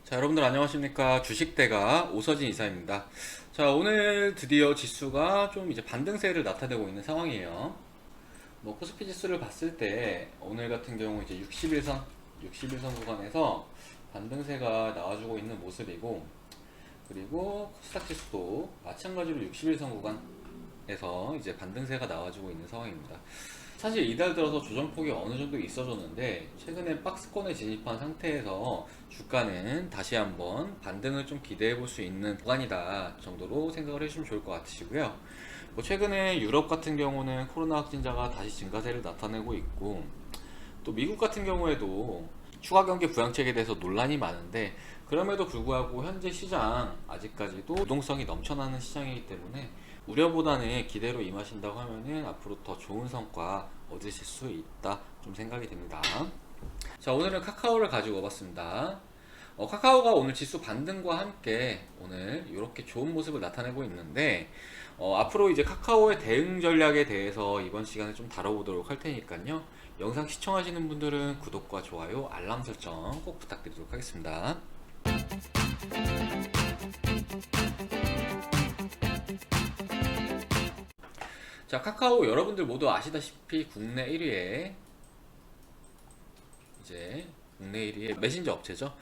자, 여러분들 안녕하십니까. 주식대가 오서진 이사입니다. 자, 오늘 드디어 지수가 좀 이제 반등세를 나타내고 있는 상황이에요. 뭐 코스피 지수를 봤을 때 오늘 같은 경우 이제 61선 구간에서 반등세가 나와주고 있는 모습이고, 그리고 코스닥 지수도 마찬가지로 61선 구간에서 이제 반등세가 나와주고 있는 상황입니다. 사실 이달 들어서 조정폭이 어느 정도 있어졌는데, 최근에 박스권에 진입한 상태에서 주가는 다시 한번 반등을 좀 기대해 볼 수 있는 구간이다 정도로 생각을 해주시면 좋을 것 같으시고요. 뭐 최근에 유럽 같은 경우는 코로나 확진자가 다시 증가세를 나타내고 있고, 또 미국 같은 경우에도 추가 경기 부양책에 대해서 논란이 많은데, 그럼에도 불구하고 현재 시장 아직까지도 유동성이 넘쳐나는 시장이기 때문에 우려보다는 기대로 임하신다고 하면은 앞으로 더 좋은 성과 얻으실 수 있다 좀 생각이 됩니다. 자, 오늘은 카카오를 가지고 와봤습니다. 카카오가 오늘 지수 반등과 함께 오늘 이렇게 좋은 모습을 나타내고 있는데, 앞으로 이제 카카오의 대응 전략에 대해서 이번 시간에 좀 다뤄보도록 할 테니까요. 영상 시청하시는 분들은 구독과 좋아요, 알람 설정 꼭 부탁드리도록 하겠습니다. 자, 카카오 여러분들 모두 아시다시피 국내 1위의 이제 국내 1위의 메신저 업체죠.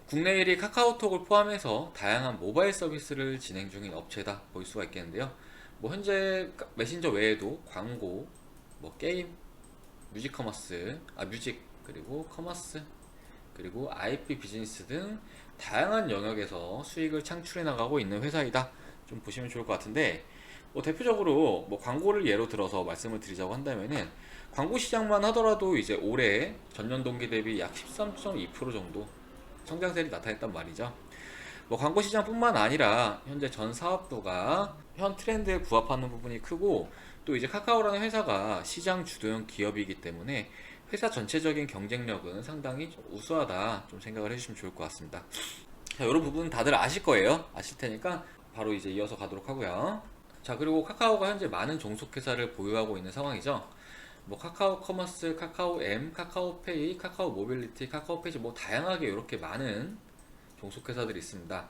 국내 1위 카카오톡을 포함해서 다양한 모바일 서비스를 진행 중인 업체다 볼 수가 있겠는데요. 뭐 현재 메신저 외에도 광고, 뭐 게임, 뮤직 커머스, 뮤직, 그리고 커머스, 그리고 IP 비즈니스 등 다양한 영역에서 수익을 창출해 나가고 있는 회사이다 좀 보시면 좋을 것 같은데, 뭐 대표적으로 뭐 광고를 예로 들어서 말씀을 드리자고 한다면은, 광고 시장만 하더라도 이제 올해 전년 동기 대비 약 13.2% 정도 성장세를 나타냈단 말이죠. 뭐 광고 시장뿐만 아니라 현재 전 사업부가 현 트렌드에 부합하는 부분이 크고, 또 이제 카카오라는 회사가 시장 주도형 기업이기 때문에 회사 전체적인 경쟁력은 상당히 좀 우수하다 좀 생각을 해주시면 좋을 것 같습니다. 자, 이런 부분 다들 아실 거예요. 아실 테니까 바로 이제 이어서 가도록 하고요. 자, 그리고 카카오가 현재 많은 종속회사를 보유하고 있는 상황이죠. 뭐 카카오 커머스, 카카오 M, 카카오페이, 카카오 모빌리티, 카카오페이지, 뭐 다양하게 이렇게 많은 종속회사들이 있습니다.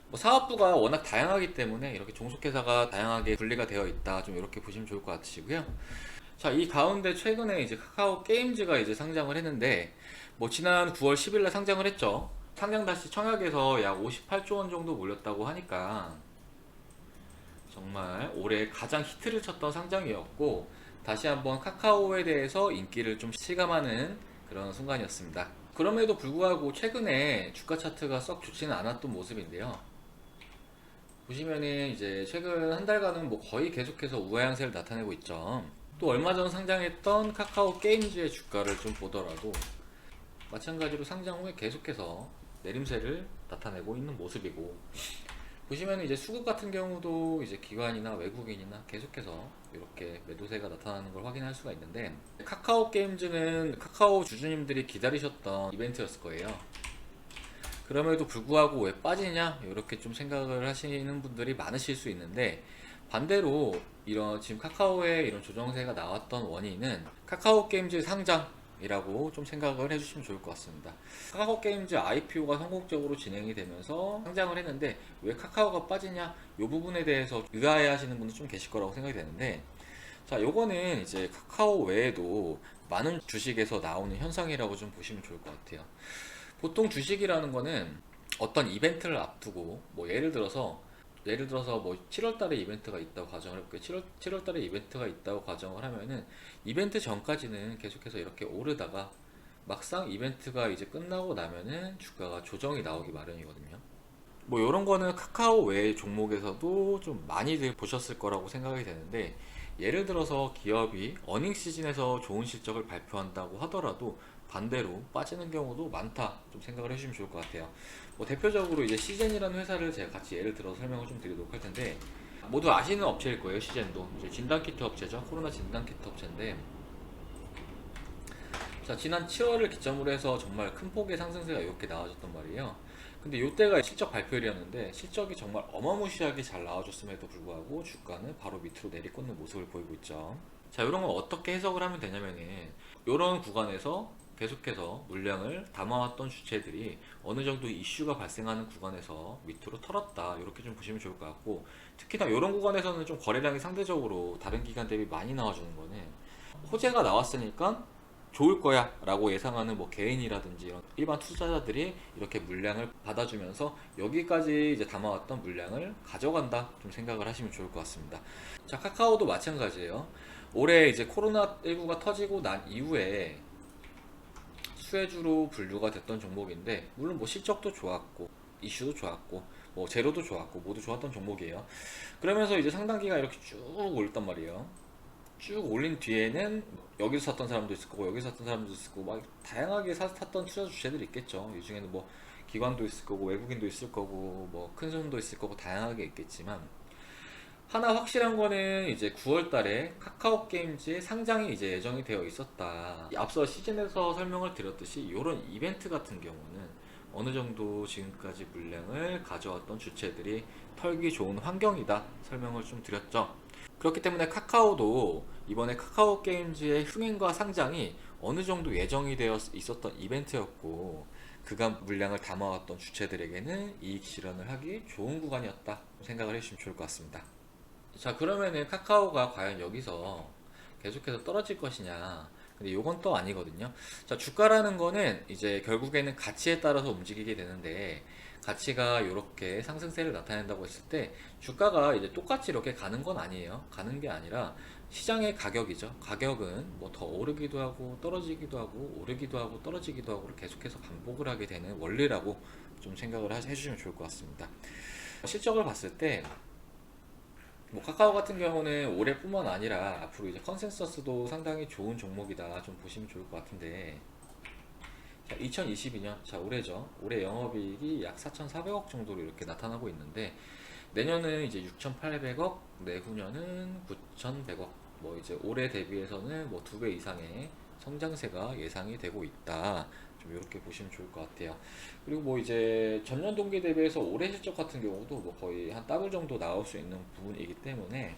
뭐 사업부가 워낙 다양하기 때문에 이렇게 종속회사가 다양하게 분리가 되어 있다 좀 이렇게 보시면 좋을 것 같으시고요. 자, 이 가운데 최근에 이제 카카오 게임즈가 이제 상장을 했는데, 뭐 지난 9월 10일날 상장을 했죠. 상장 당시 청약에서 약 58조 원 정도 몰렸다고 하니까 정말 올해 가장 히트를 쳤던 상장이었고, 다시 한번 카카오에 대해서 인기를 좀 실감하는 그런 순간이었습니다. 그럼에도 불구하고 최근에 주가 차트가 썩 좋지는 않았던 모습인데요. 보시면은 이제 최근 한 달간은 뭐 거의 계속해서 우하향세를 나타내고 있죠. 또 얼마 전 상장했던 카카오 게임즈의 주가를 좀 보더라도 마찬가지로 상장 후에 계속해서 내림세를 나타내고 있는 모습이고, 보시면 이제 수급 같은 경우도 이제 기관이나 외국인이나 계속해서 이렇게 매도세가 나타나는 걸 확인할 수가 있는데, 카카오 게임즈는 카카오 주주님들이 기다리셨던 이벤트였을 거예요. 그럼에도 불구하고 왜 빠지냐 이렇게 좀 생각을 하시는 분들이 많으실 수 있는데, 반대로 이런 지금 카카오의 이런 조정세가 나왔던 원인은 카카오 게임즈 상장이라고 좀 생각을 해주시면 좋을 것 같습니다. 카카오 게임즈 IPO가 성공적으로 진행이 되면서 상장을 했는데 왜 카카오가 빠지냐 이 부분에 대해서 의아해 하시는 분도 좀 계실 거라고 생각이 되는데, 자, 요거는 이제 카카오 외에도 많은 주식에서 나오는 현상이라고 좀 보시면 좋을 것 같아요. 보통 주식이라는 거는 어떤 이벤트를 앞두고, 뭐 예를 들어서 뭐 7월 달에 이벤트가 있다고 가정을 해볼게요. 7월 달에 이벤트가 있다고 가정을 하면은 이벤트 전까지는 계속해서 이렇게 오르다가 막상 이벤트가 이제 끝나고 나면은 주가가 조정이 나오기 마련이거든요. 뭐 이런 거는 카카오 외의 종목에서도 좀 많이들 보셨을 거라고 생각이 되는데, 예를 들어서 기업이 어닝 시즌에서 좋은 실적을 발표한다고 하더라도 반대로 빠지는 경우도 많다 좀 생각을 해주시면 좋을 것 같아요. 뭐 대표적으로 이제 시젠이라는 회사를 제가 같이 예를 들어서 설명을 좀 드리도록 할 텐데, 모두 아시는 업체일 거예요. 시젠도 이제 진단키트 업체죠. 코로나 진단키트 업체인데, 자, 지난 7월을 기점으로 해서 정말 큰 폭의 상승세가 이렇게 나와줬단 말이에요. 근데 이때가 실적 발표일이었는데 실적이 정말 어마무시하게 잘 나와줬음에도 불구하고 주가는 바로 밑으로 내리꽂는 모습을 보이고 있죠. 자, 이런 건 어떻게 해석을 하면 되냐면은, 이런 구간에서 계속해서 물량을 담아왔던 주체들이 어느 정도 이슈가 발생하는 구간에서 밑으로 털었다, 이렇게 좀 보시면 좋을 것 같고, 특히나 이런 구간에서는 좀 거래량이 상대적으로 다른 기간 대비 많이 나와주는 거는 호재가 나왔으니까 좋을 거야 라고 예상하는 뭐 개인이라든지 이런 일반 투자자들이 이렇게 물량을 받아주면서 여기까지 이제 담아왔던 물량을 가져간다, 좀 생각을 하시면 좋을 것 같습니다. 자, 카카오도 마찬가지예요. 올해 이제 코로나19가 터지고 난 이후에 수혜주로 분류가 됐던 종목인데, 물론 뭐 실적도 좋았고 이슈도 좋았고 뭐 재료도 좋았고 모두 좋았던 종목이에요. 그러면서 이제 상당 기간 이렇게 쭉 올렸단 말이에요. 쭉 올린 뒤에는 여기서 샀던 사람도 있을 거고 여기서 샀던 사람도 있을 거고 막 다양하게 샀던 투자 주체들이 있겠죠. 이 중에는 뭐 기관도 있을 거고 외국인도 있을 거고 뭐 큰 손도 있을 거고 다양하게 있겠지만, 하나 확실한 거는 이제 9월 달에 카카오 게임즈의 상장이 이제 예정이 되어 있었다. 앞서 시즌에서 설명을 드렸듯이 이런 이벤트 같은 경우는 어느 정도 지금까지 물량을 가져왔던 주체들이 털기 좋은 환경이다, 설명을 좀 드렸죠. 그렇기 때문에 카카오도 이번에 카카오 게임즈의 흥행과 상장이 어느 정도 예정이 되어 있었던 이벤트였고, 그간 물량을 담아왔던 주체들에게는 이익 실현을 하기 좋은 구간이었다 생각을 해주시면 좋을 것 같습니다. 자, 그러면은 카카오가 과연 여기서 계속해서 떨어질 것이냐? 근데 이건 또 아니거든요. 자, 주가라는 거는 이제 결국에는 가치에 따라서 움직이게 되는데, 가치가 이렇게 상승세를 나타낸다고 했을 때 주가가 이제 똑같이 이렇게 가는 건 아니에요. 가는 게 아니라 시장의 가격이죠. 가격은 뭐 더 오르기도 하고 떨어지기도 하고 오르기도 하고 떨어지기도 하고 계속해서 반복을 하게 되는 원리라고 좀 생각을 해주시면 좋을 것 같습니다. 실적을 봤을 때 뭐 카카오 같은 경우는 올해뿐만 아니라 앞으로 이제 컨센서스도 상당히 좋은 종목이다, 좀 보시면 좋을 것 같은데, 자, 2022년, 자, 올해죠. 올해 영업이익이 약 4,400억 정도로 이렇게 나타나고 있는데, 내년은 이제 6,800억, 내후년은 9,100억, 뭐 이제 올해 대비해서는 뭐 2배 이상의 성장세가 예상이 되고 있다, 좀 이렇게 보시면 좋을 것 같아요. 그리고 뭐 이제 전년 동기 대비해서 올해 실적 같은 경우도 뭐 거의 한 더블 정도 나올 수 있는 부분이기 때문에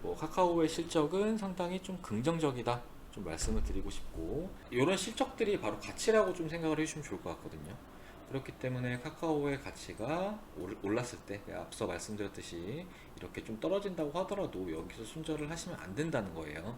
뭐 카카오의 실적은 상당히 좀 긍정적이다, 좀 말씀을 드리고 싶고, 이런 실적들이 바로 가치라고 좀 생각을 해주시면 좋을 것 같거든요. 그렇기 때문에 카카오의 가치가 올랐을 때 앞서 말씀드렸듯이 이렇게 좀 떨어진다고 하더라도 여기서 손절을 하시면 안 된다는 거예요.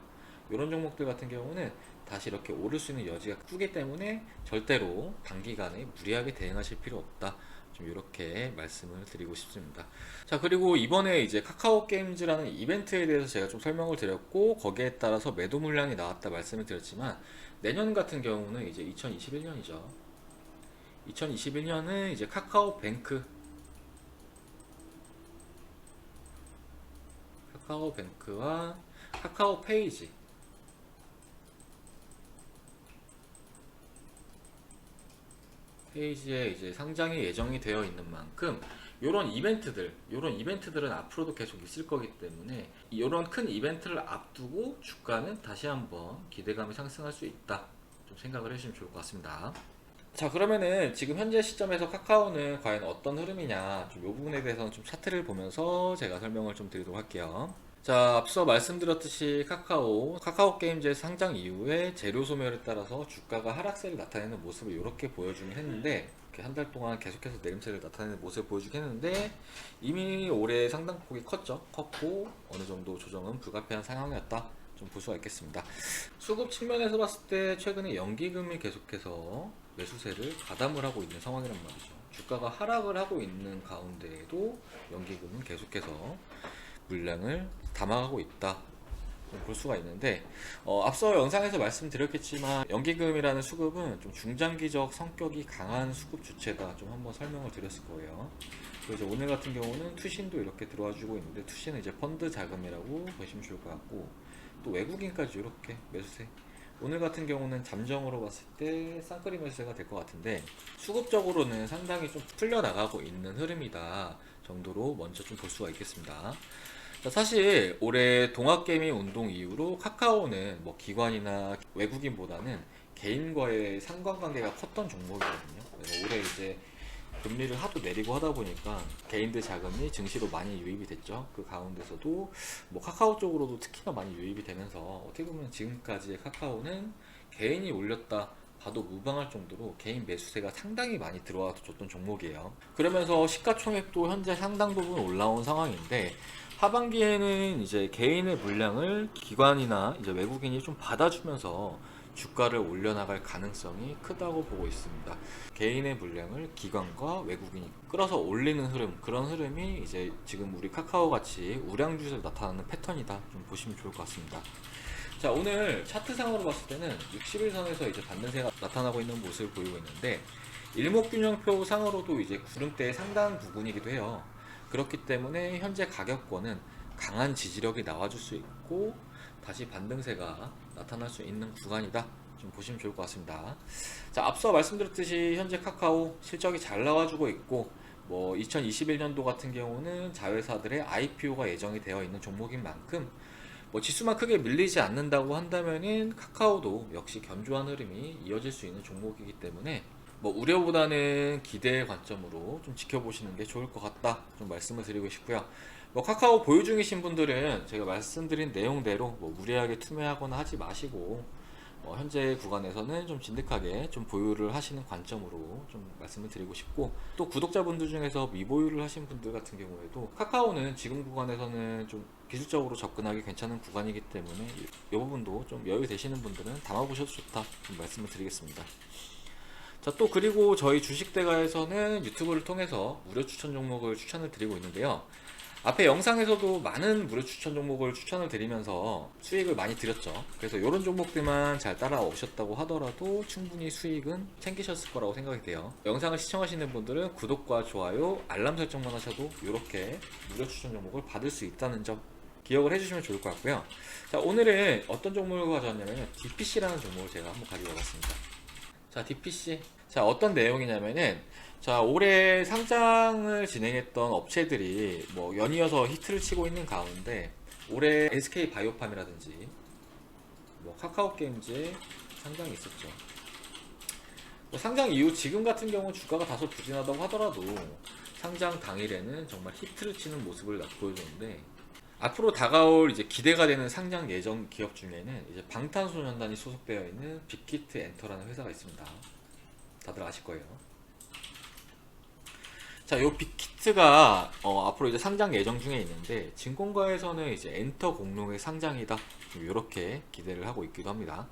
이런 종목들 같은 경우는 다시 이렇게 오를 수 있는 여지가 크기 때문에 절대로 단기간에 무리하게 대응하실 필요 없다, 좀 이렇게 말씀을 드리고 싶습니다. 자, 그리고 이번에 이제 카카오 게임즈라는 이벤트에 대해서 제가 좀 설명을 드렸고, 거기에 따라서 매도 물량이 나왔다 말씀을 드렸지만, 내년 같은 경우는 이제 2021년이죠. 2021년은 이제 카카오뱅크와 카카오페이지, 페이지에 이제 상장이 예정이 되어 있는 만큼 이런 이벤트들은 앞으로도 계속 있을 거기 때문에 이런 큰 이벤트를 앞두고 주가는 다시 한번 기대감이 상승할 수 있다, 좀 생각을 해주시면 좋을 것 같습니다. 자, 그러면은 지금 현재 시점에서 카카오는 과연 어떤 흐름이냐, 좀 이 부분에 대해서는 좀 차트를 보면서 제가 설명을 좀 드리도록 할게요. 자, 앞서 말씀드렸듯이 카카오 게임즈의 상장 이후에 재료 소멸에 따라서 주가가 하락세를 나타내는 모습을 이렇게 보여주긴 했는데, 이렇게 한 달 동안 계속해서 내림세를 나타내는 모습을 보여주긴 했는데, 이미 올해 상당폭이 컸고 어느 정도 조정은 불가피한 상황이었다, 좀 볼 수가 있겠습니다. 수급 측면에서 봤을 때 최근에 연기금이 계속해서 매수세를 가담을 하고 있는 상황이란 말이죠. 주가가 하락을 하고 있는 가운데에도 연기금은 계속해서 물량을 담아가고 있다, 볼 수가 있는데, 앞서 영상에서 말씀드렸겠지만 연기금이라는 수급은 좀 중장기적 성격이 강한 수급 주체다, 좀 한번 설명을 드렸을 거예요. 그래서 오늘 같은 경우는 투신도 이렇게 들어와 주고 있는데, 투신은 이제 펀드 자금이라고 보시면 좋을 것 같고, 또 외국인까지 이렇게 매수세, 오늘 같은 경우는 잠정으로 봤을 때 쌍끌이 매수세가 될 것 같은데, 수급적으로는 상당히 좀 풀려나가고 있는 흐름이다 정도로 먼저 좀 볼 수가 있겠습니다. 자, 사실 올해 동학개미 운동 이후로 카카오는 뭐 기관이나 외국인보다는 개인과의 상관관계가 컸던 종목이거든요. 그래서 올해 이제 금리를 하도 내리고 하다 보니까 개인들 자금이 증시로 많이 유입이 됐죠. 그 가운데서도 뭐 카카오 쪽으로도 특히나 많이 유입이 되면서 어떻게 보면 지금까지의 카카오는 개인이 올렸다 봐도 무방할 정도로 개인 매수세가 상당히 많이 들어와서 줬던 종목이에요. 그러면서 시가총액도 현재 상당 부분 올라온 상황인데, 하반기에는 이제 개인의 물량을 기관이나 이제 외국인이 좀 받아주면서 주가를 올려나갈 가능성이 크다고 보고 있습니다. 개인의 물량을 기관과 외국인이 끌어서 올리는 흐름, 그런 흐름이 이제 지금 우리 카카오 같이 우량주에서 나타나는 패턴이다, 좀 보시면 좋을 것 같습니다. 자, 오늘 차트상으로 봤을 때는 60일선에서 이제 반등세가 나타나고 있는 모습을 보이고 있는데, 일목균형표 상으로도 이제 구름대의 상당 부분이기도 해요. 그렇기 때문에 현재 가격권은 강한 지지력이 나와줄 수 있고 다시 반등세가 나타날 수 있는 구간이다, 좀 보시면 좋을 것 같습니다. 자, 앞서 말씀드렸듯이 현재 카카오 실적이 잘 나와주고 있고, 2021년도 같은 경우는 자회사들의 IPO가 예정이 되어 있는 종목인 만큼 지수만 크게 밀리지 않는다고 한다면은 카카오도 역시 견조한 흐름이 이어질 수 있는 종목이기 때문에 우려보다는 기대의 관점으로 좀 지켜보시는 게 좋을 것 같다, 좀 말씀을 드리고 싶고요. 카카오 보유 중이신 분들은 제가 말씀드린 내용대로 무리하게 투매하거나 하지 마시고, 현재 구간에서는 좀 진득하게 좀 보유를 하시는 관점으로 좀 말씀을 드리고 싶고, 또 구독자분들 중에서 미보유를 하신 분들 같은 경우에도 카카오는 지금 구간에서는 좀 기술적으로 접근하기 괜찮은 구간이기 때문에 이 부분도 좀 여유 되시는 분들은 담아보셔도 좋다, 좀 말씀을 드리겠습니다. 자, 또 그리고 저희 주식대가에서는 유튜브를 통해서 무료 추천 종목을 추천을 드리고 있는데요. 앞에 영상에서도 많은 무료 추천 종목을 추천을 드리면서 수익을 많이 드렸죠. 그래서 이런 종목들만 잘 따라오셨다고 하더라도 충분히 수익은 챙기셨을 거라고 생각이 돼요. 영상을 시청하시는 분들은 구독과 좋아요, 알람 설정만 하셔도 이렇게 무료 추천 종목을 받을 수 있다는 점 기억을 해주시면 좋을 것 같고요. 자, 오늘은 어떤 종목을 가져왔냐면 DPC라는 종목을 제가 한번 가지고 와봤습니다. 자, DPC. 자, 어떤 내용이냐면은, 자, 올해 상장을 진행했던 업체들이 연이어서 히트를 치고 있는 가운데, 올해 SK 바이오팜이라든지 카카오 게임즈에 상장이 있었죠. 상장 이후 지금 같은 경우 주가가 다소 부진하다고 하더라도 상장 당일에는 정말 히트를 치는 모습을 보여주는데, 앞으로 다가올 이제 기대가 되는 상장 예정 기업 중에는 이제 방탄소년단이 소속되어 있는 빅히트 엔터라는 회사가 있습니다. 다들 아실 거예요. 자, 요 빅히트가 앞으로 이제 상장 예정 중에 있는데, 증권가에서는 이제 엔터 공룡의 상장이다, 이렇게 기대를 하고 있기도 합니다.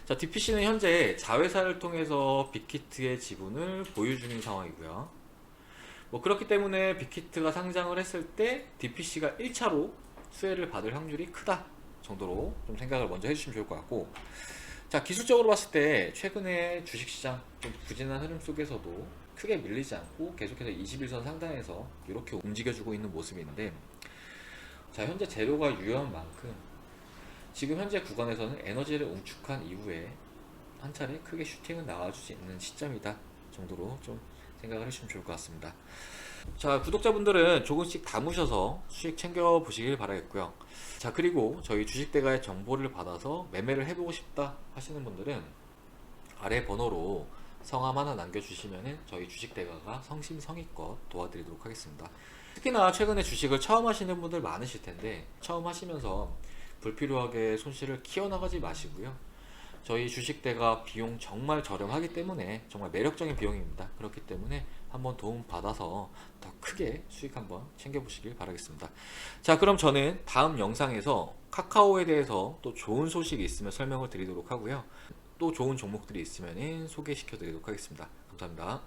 자, DPC는 현재 자회사를 통해서 빅히트의 지분을 보유 중인 상황이고요. 그렇기 때문에 빅히트가 상장을 했을 때 DPC가 1차로 수혜를 받을 확률이 크다 정도로 좀 생각을 먼저 해주시면 좋을 것 같고, 자, 기술적으로 봤을 때 최근에 주식시장 좀 부진한 흐름 속에서도 크게 밀리지 않고 계속해서 21선 상단에서 이렇게 움직여주고 있는 모습인데, 자, 현재 재료가 유효한 만큼 지금 현재 구간에서는 에너지를 응축한 이후에 한 차례 크게 슈팅은 나와줄 수 있는 시점이다 정도로 좀 생각을 해주시면 좋을 것 같습니다. 자, 구독자분들은 조금씩 담으셔서 수익 챙겨 보시길 바라겠고요. 자, 그리고 저희 주식대가의 정보를 받아서 매매를 해보고 싶다 하시는 분들은 아래 번호로 성함 하나 남겨주시면 저희 주식대가가 성심성의껏 도와드리도록 하겠습니다. 특히나 최근에 주식을 처음 하시는 분들 많으실 텐데, 처음 하시면서 불필요하게 손실을 키워나가지 마시고요. 저희 주식대가 비용 정말 저렴하기 때문에 정말 매력적인 비용입니다. 그렇기 때문에 한번 도움 받아서 더 크게 수익 한번 챙겨보시길 바라겠습니다. 자, 그럼 저는 다음 영상에서 카카오에 대해서 또 좋은 소식이 있으면 설명을 드리도록 하고요. 또 좋은 종목들이 있으면 소개시켜 드리도록 하겠습니다. 감사합니다.